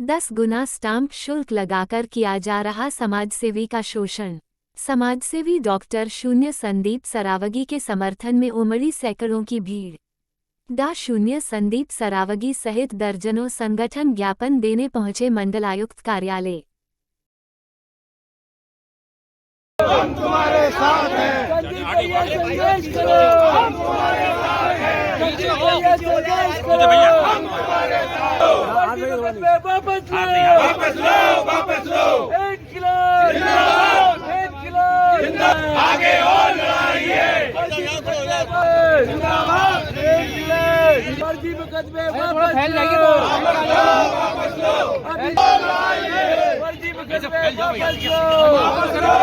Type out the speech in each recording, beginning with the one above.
10 गुना stamp शुल्क लगाकर किया जा रहा समाजसेवी का शोषण। समाजसेवी डॉक्टर शून्य संदीप सरावगी के समर्थन में उमड़ी सैकड़ों की भीड़। शून्य संदीप सरावगी सहित दर्जनों संगठन ज्ञापन देने पहुंचे मंडलायुक्त कार्यालय। हम तुम्हारे साथ हैं। संदेश करो, हम तुम्हारे साथ हैं। संदेश करो, हम तुम्हारे साथ हैं। वापस लो, वापस लो, वापस लो। इनकलाब जिंदाबाद, इनकलाब जिंदाबाद। आगे और लड़ाई है। जिंदाबाद, इनकलाब। फर्जी मुकदमे वापस लो, वापस लो। अभी लड़ाई है। फर्जी मुकदमे वापस लो, वापस लो।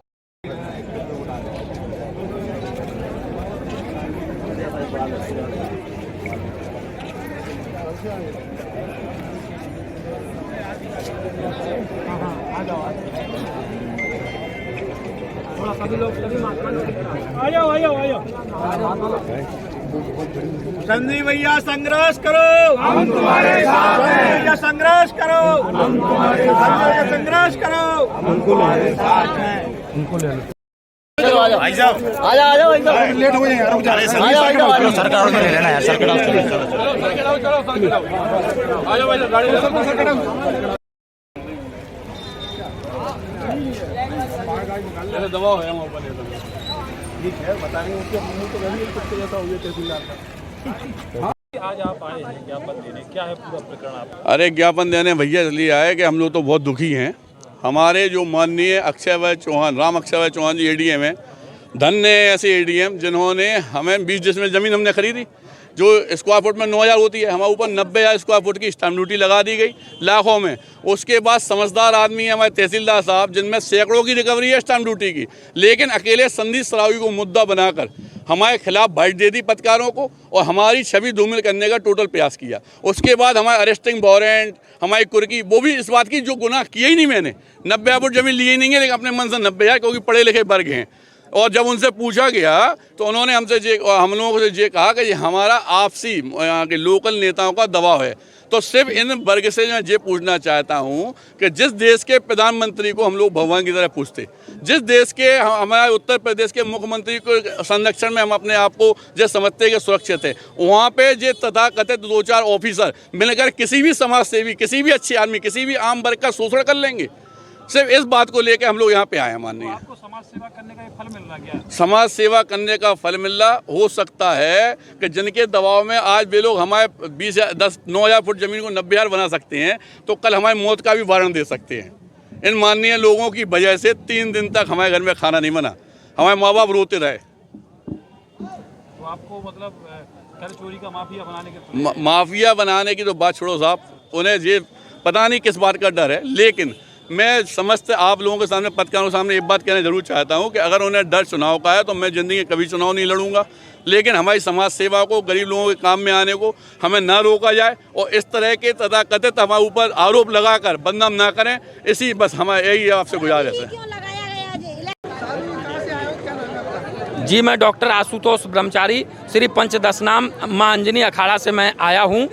संदीप भैया संघर्ष करो, हम तुम्हारे साथ हैं। भैया संघर्ष करो, हम तुम्हारे साथ हैं। संघर्ष करो, हम तुम्हारे साथ हैं। उनको ले लो भाई साहब, आ जाओ भाई साहब, लेट हो जाएंगे। रुक जा रहे हैं सरकार से ले लेना है। सरकार आ जाओ भाई, गाड़ी दबाव है वहाँ पर। ठीक है, बताएंगे उसके मुंह तो वही कुत्ते जैसा हो गया तहसीलदार का। आज आप आए हैं ज्ञापन देने, क्या है पूरा प्रकरण आप? अरे ज्ञापन देने भैया इसलिए आए कि हम लोग तो बहुत दुखी हैं। हमारे जो माननीय अक्षय भाई चौहान, राम अक्षय भाई चौहान जी एडीएम हैं, धन्य ऐसे एडीएम जिन्होंने हमें 20 डिसमिल ज़मीन हमने खरीदी, जो स्क्वायर फुट में 9,000 होती है, हमारे ऊपर 90,000 स्क्वायर फुट की स्टैम्प ड्यूटी लगा दी गई लाखों में। उसके बाद समझदार आदमी है हमारे तहसीलदार साहब, जिनमें सैकड़ों की रिकवरी है स्टैम्प ड्यूटी की, लेकिन अकेले संदीप सरावगी को मुद्दा बनाकर हमारे खिलाफ बाइट दे दी पत्रकारों को और हमारी छवि धूमिल करने का टोटल प्रयास किया। उसके बाद हमारे अरेस्टिंग वारंट, हमारी कुर्की, वो भी इस बात की जो गुनाह किया ही नहीं मैंने। 90,000 फुट जमीन ली ही नहीं है, लेकिन अपने मन से 90,000, क्योंकि पढ़े लिखे वर्ग हैं। और जब उनसे पूछा गया तो उन्होंने हमसे हम लोगों से ये कहा कि ये हमारा आपसी यहाँ के लोकल नेताओं का दबाव है। तो सिर्फ इन वर्ग से मैं ये पूछना चाहता हूँ कि जिस देश के प्रधानमंत्री को हम लोग भगवान की तरह पूछते, जिस देश के हमारे उत्तर प्रदेश के मुख्यमंत्री को संरक्षण में हम अपने आप को जो समझते कि सुरक्षित है, वहाँ पे ये तथाकथित 2-4 ऑफिसर मिलकर किसी भी समाज सेवी, किसी भी अच्छे आदमी, किसी भी आम वर्ग का शोषण कर लेंगे। सिर्फ इस बात को लेकर हम लोग यहाँ पे आए हैं। माननीय, आपको समाज सेवा करने का फल मिल रहा है? समाज सेवा करने का फल मिल रहा हो सकता है कि जिनके दबाव में आज वे लोग हमारे 9,000 फुट जमीन को 90,000 बना सकते हैं, तो कल हमारी मौत का भी वारंट दे सकते हैं। इन माननीय लोगों की वजह से 3 दिन तक हमारे घर में खाना नहीं बना, हमारे माँ बाप रोते रहे। तो आपको मतलब कर चोरी का माफिया बनाने के माफिया बनाने की तो बात छोड़ो साहब, उन्हें ये पता नहीं किस बात का डर है। लेकिन मैं समस्त आप लोगों के सामने, पत्रकारों के सामने एक बात कहना जरूर चाहता हूं कि अगर उन्हें डर चुनाव का है तो मैं ज़िंदगी में कभी चुनाव नहीं लड़ूंगा, लेकिन हमारी समाज सेवा को, गरीब लोगों के काम में आने को हमें ना रोका जाए और इस तरह के तथाकथित हमारे ऊपर आरोप लगाकर बदनाम ना करें। इसी बस हमारे यही आपसे गुजारिश है। जी, मैं डॉक्टर आशुतोष ब्रह्मचारी, श्री पंचदशनाम मां अंजनी अखाड़ा से मैं आया हूं।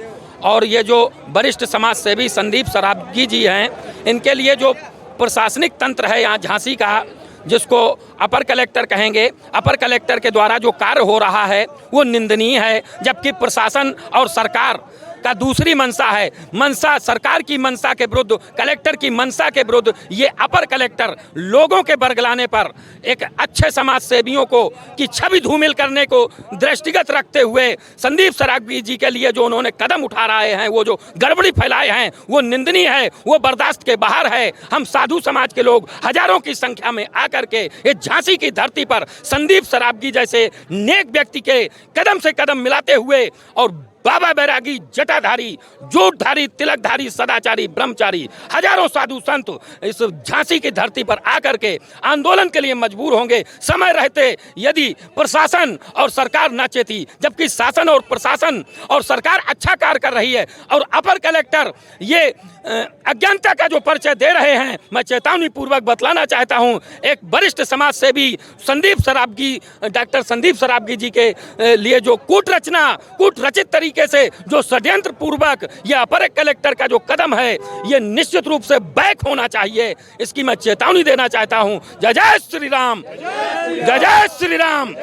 और ये जो वरिष्ठ समाज सेवी संदीप सरावगी जी हैं, इनके लिए जो प्रशासनिक तंत्र है यहाँ झांसी का, जिसको अपर कलेक्टर कहेंगे, अपर कलेक्टर के द्वारा जो कार्य हो रहा है वो निंदनीय है। जबकि प्रशासन और सरकार का दूसरी मंशा है, मंशा सरकार की मंशा के विरुद्ध, कलेक्टर की मंशा के विरुद्ध ये अपर कलेक्टर लोगों के बरगलाने पर एक अच्छे समाज सेवियों को की छवि धूमिल करने को दृष्टिगत रखते हुए संदीप सरावगी जी के लिए जो उन्होंने कदम उठा रहे हैं, वो जो गड़बड़ी फैलाए हैं, वो निंदनीय है, वो बर्दाश्त के बाहर है। हम साधु समाज के लोग हजारों की संख्या में आकर के इस झांसी की धरती पर संदीप सरावगी जैसे नेक व्यक्ति के कदम से कदम मिलाते हुए और बाबा बैरागी, जटाधारी, जोटधारी, तिलकधारी, सदाचारी, ब्रह्मचारी, हजारों साधु संत इस झांसी की धरती पर आकर के आंदोलन के लिए मजबूर होंगे। समय रहते यदि प्रशासन और सरकार न चेती, जबकि शासन और प्रशासन और सरकार अच्छा कार्य कर रही है और अपर कलेक्टर ये अज्ञानता का जो परिचय दे रहे हैं, मैं चेतावनी पूर्वक बतलाना चाहता हूं। एक वरिष्ठ समाज सेवी संदीप सरावगी, डॉक्टर संदीप सरावगी जी के लिए जो कूटरचित तरीके से जो षड्यंत्र पूर्वक यह अपर कलेक्टर का जो कदम है, ये निश्चित रूप से बैक होना चाहिए। इसकी मैं चेतावनी देना चाहता हूं। जय जय श्री राम, जय जय श्री राम।